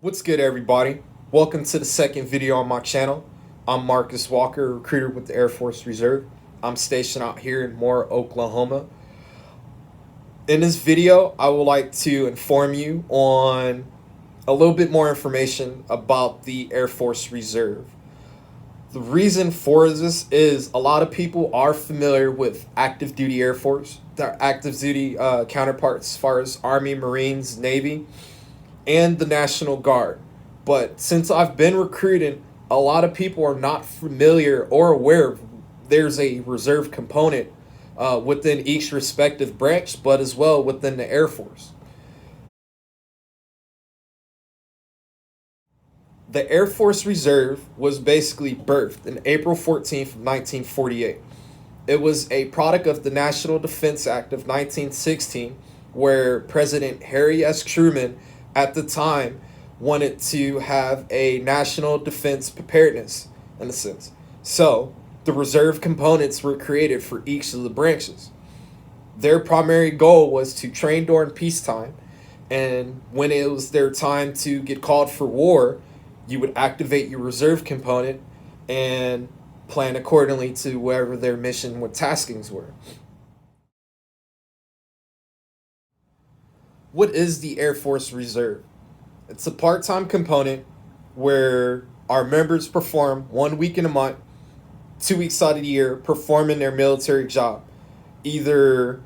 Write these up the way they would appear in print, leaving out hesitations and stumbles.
What's good, everybody? Welcome to the second video on my channel. I'm Marcus Walker, recruiter with the Air Force Reserve. I'm stationed out here in Moore, Oklahoma. In this video, I would like to inform you on a little bit more information about the Air Force Reserve. The reason for this is a lot of people are familiar with active duty Air Force, their active duty counterparts as far as Army, Marines, Navy, and the National Guard. But since I've been recruiting, a lot of people are not familiar or aware of there's a reserve component within each respective branch, but as well within the Air Force. The Air Force Reserve was basically birthed in April 14th, 1948. It was a product of the National Defense Act of 1916, where President Harry S. Truman at the time wanted to have a national defense preparedness in a sense. So the reserve components were created for each of the branches. Their primary goal was to train during peacetime, and when it was their time to get called for war, you would activate your reserve component and plan accordingly to wherever their mission with taskings were. What is the Air Force Reserve? It's a part-time component where our members perform 1 week in a month, 2 weeks out of the year, performing their military job. Either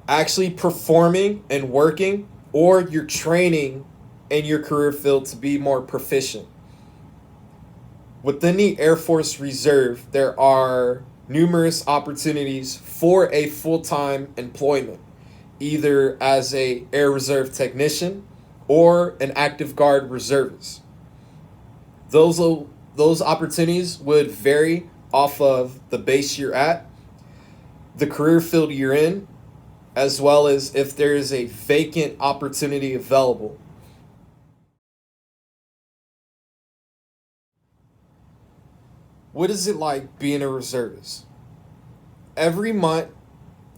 actually performing and working, or you're training in your career field to be more proficient. Within the Air Force Reserve, there are numerous opportunities for a full-time employment, either as a Air Reserve technician or an active guard reservist. Those those opportunities would vary off of the base you're at, the career field you're in, as well as if there is a vacant opportunity available. What is it like being a reservist? Every month,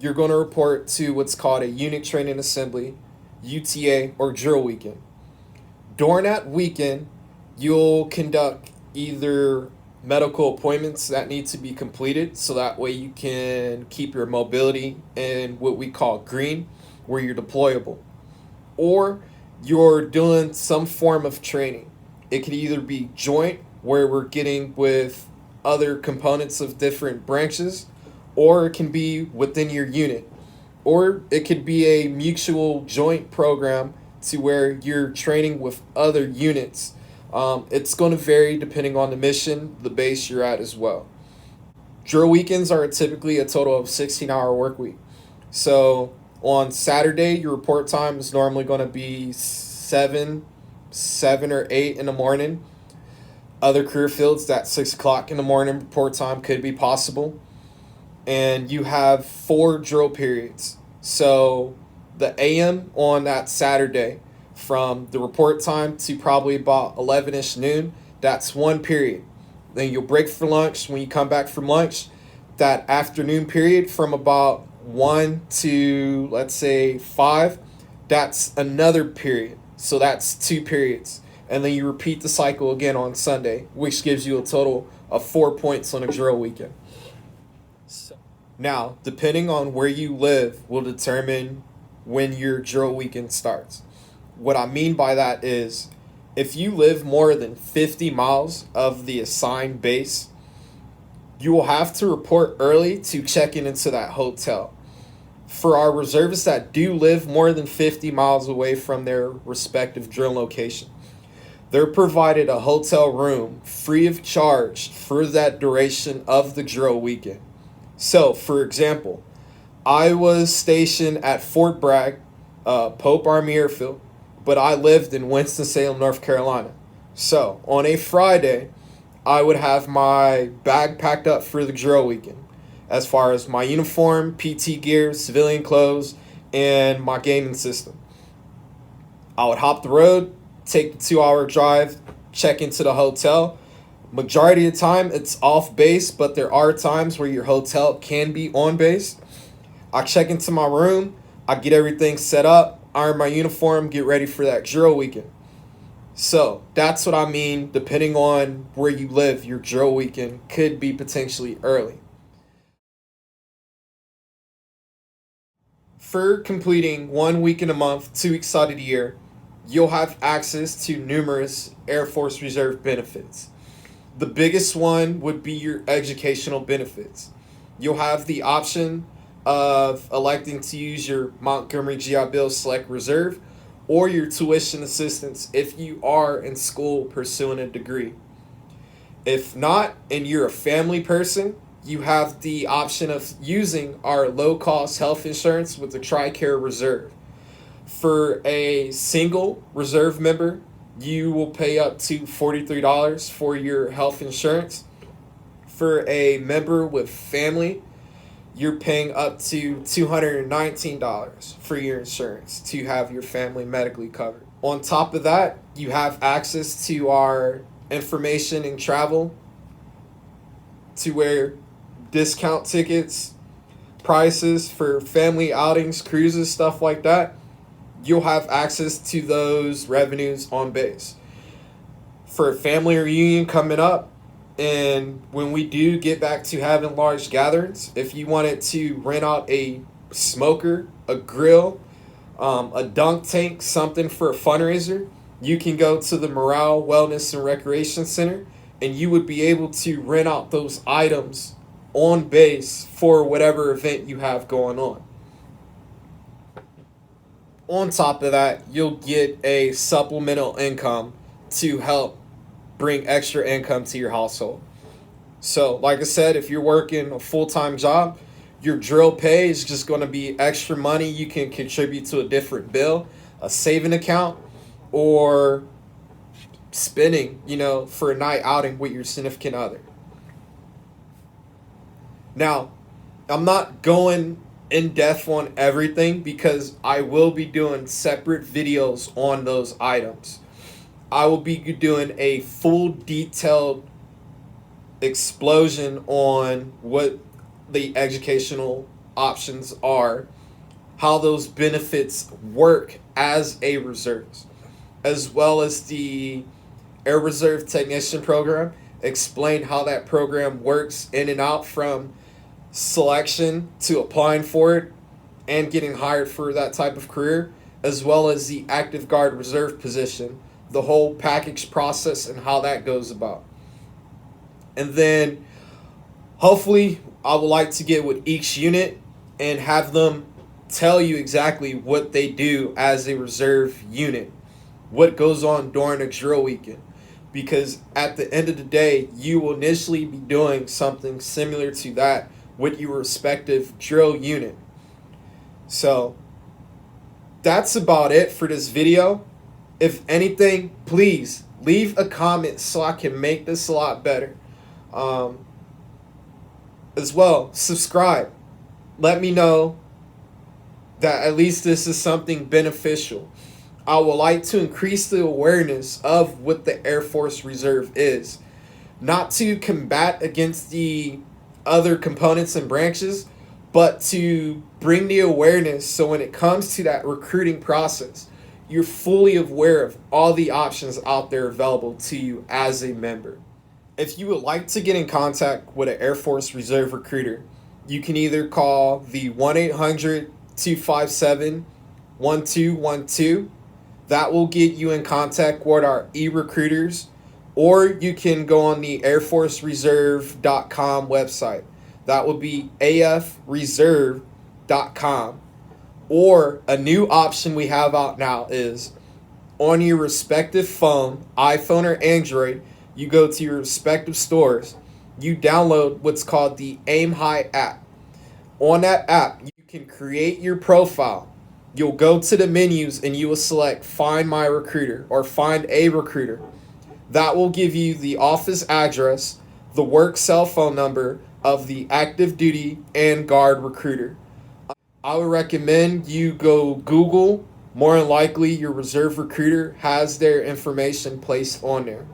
you're going to report to what's called a unit training assembly, UTA, or drill weekend. During that weekend, you'll conduct either medical appointments that need to be completed, so that way you can keep your mobility in what we call green, where you're deployable, or you're doing some form of training. It could either be joint, where we're getting with other components of different branches, or it can be within your unit, or it could be a mutual joint program to where you're training with other units. It's going to vary depending on the mission, the base you're at as well. Drill weekends are typically a total of 16-hour work week. So on Saturday, your report time is normally going to be 7 or 8 in the morning. Other career fields, that 6 o'clock in the morning report time could be possible. And you have 4 drill periods. So the AM on that Saturday, from the report time to probably about 11ish noon, that's one period. Then you'll break for lunch. When you come back from lunch, that afternoon period from about 1 to, let's say, 5, that's another period. So that's 2 periods. And then you repeat the cycle again on Sunday, which gives you a total of 4 points on a drill weekend. Now, depending on where you live will determine when your drill weekend starts. What I mean by that is, if you live more than 50 miles of the assigned base, you will have to report early to checking into that hotel. For our reservists that do live more than 50 miles away from their respective drill location, they're provided a hotel room free of charge for that duration of the drill weekend. So, for example, I was stationed at Fort Bragg, Pope Army Airfield, but I lived in Winston-Salem, North Carolina. So, on a Friday, I would have my bag packed up for the drill weekend, as far as my uniform, PT gear, civilian clothes, and my gaming system. I would hop the road, take the 2-hour drive, check into the hotel. Majority of the time, it's off base, but there are times where your hotel can be on base. I check into my room, I get everything set up, iron my uniform, get ready for that drill weekend. So that's what I mean. Depending on where you live, your drill weekend could be potentially early. For completing 1 week in a month, 2 weeks out of the year, you'll have access to numerous Air Force Reserve benefits. The biggest one would be your educational benefits. You'll have the option of electing to use your Montgomery GI Bill Select Reserve or your tuition assistance if you are in school pursuing a degree. If not, and you're a family person, you have the option of using our low cost health insurance with the TRICARE Reserve. For a single reserve member, you will pay up to $43 for your health insurance. For a member with family, you're paying up to $219 for your insurance to have your family medically covered. On top of that, you have access to our information and travel to where discount tickets, prices for family outings, cruises, stuff like that. You'll have access to those revenues on base. For a family reunion coming up, and when we do get back to having large gatherings, if you wanted to rent out a smoker, a grill, a dunk tank, something for a fundraiser, you can go to the Morale, Wellness, and Recreation Center, and you would be able to rent out those items on base for whatever event you have going on. On top of that, you'll get a supplemental income to help bring extra income to your household. So, like I said, if you're working a full time job, your drill pay is just going to be extra money you can contribute to a different bill, a saving account, or spending, for a night outing with your significant other. Now, I'm not going in depth on everything because I will be doing separate videos on those items. I will be doing a full detailed explosion on what the educational options are, how those benefits work as a reservist, as well as the Air Reserve Technician program, explain how that program works in and out from selection to applying for it and getting hired for that type of career, as well as the active guard reserve position, the whole package process and how that goes about. And then hopefully I would like to get with each unit and have them tell you exactly what they do as a reserve unit, what goes on during a drill weekend. Because at the end of the day, you will initially be doing something similar to that with your respective drill unit. So that's about it for this video. If anything, please leave a comment so I can make this a lot better. As well, subscribe. Let me know that at least this is something beneficial. I would like to increase the awareness of what the Air Force Reserve is. Not to combat against the other components and branches, but to bring the awareness so when it comes to that recruiting process, you're fully aware of all the options out there available to you as a member. If you would like to get in contact with an Air Force Reserve recruiter, you can either call the 1-800-257-1212. That will get you in contact with our e-recruiters, or you can go on the airforcereserve.com website. That would be afreserve.com. Or a new option we have out now is on your respective phone, iPhone or Android, you go to your respective stores, you download what's called the Aim High app. On that app, you can create your profile. You'll go to the menus and you will select Find My Recruiter or Find a Recruiter. That will give you the office address, the work cell phone number of the active duty and guard recruiter. I would recommend you go Google. More than likely, your reserve recruiter has their information placed on there.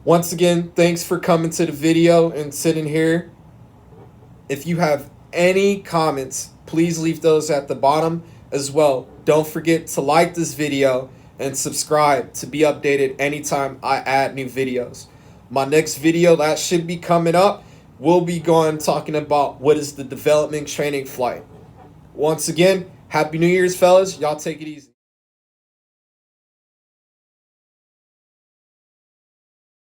Once again, thanks for coming to the video and sitting here. If you have any comments, please leave those at the bottom as well. Don't forget to like this video and subscribe to be updated anytime I add new videos. My next video that should be coming up will be going talking about what is the development training flight. Once again, Happy New Year's, fellas. Y'all take it easy.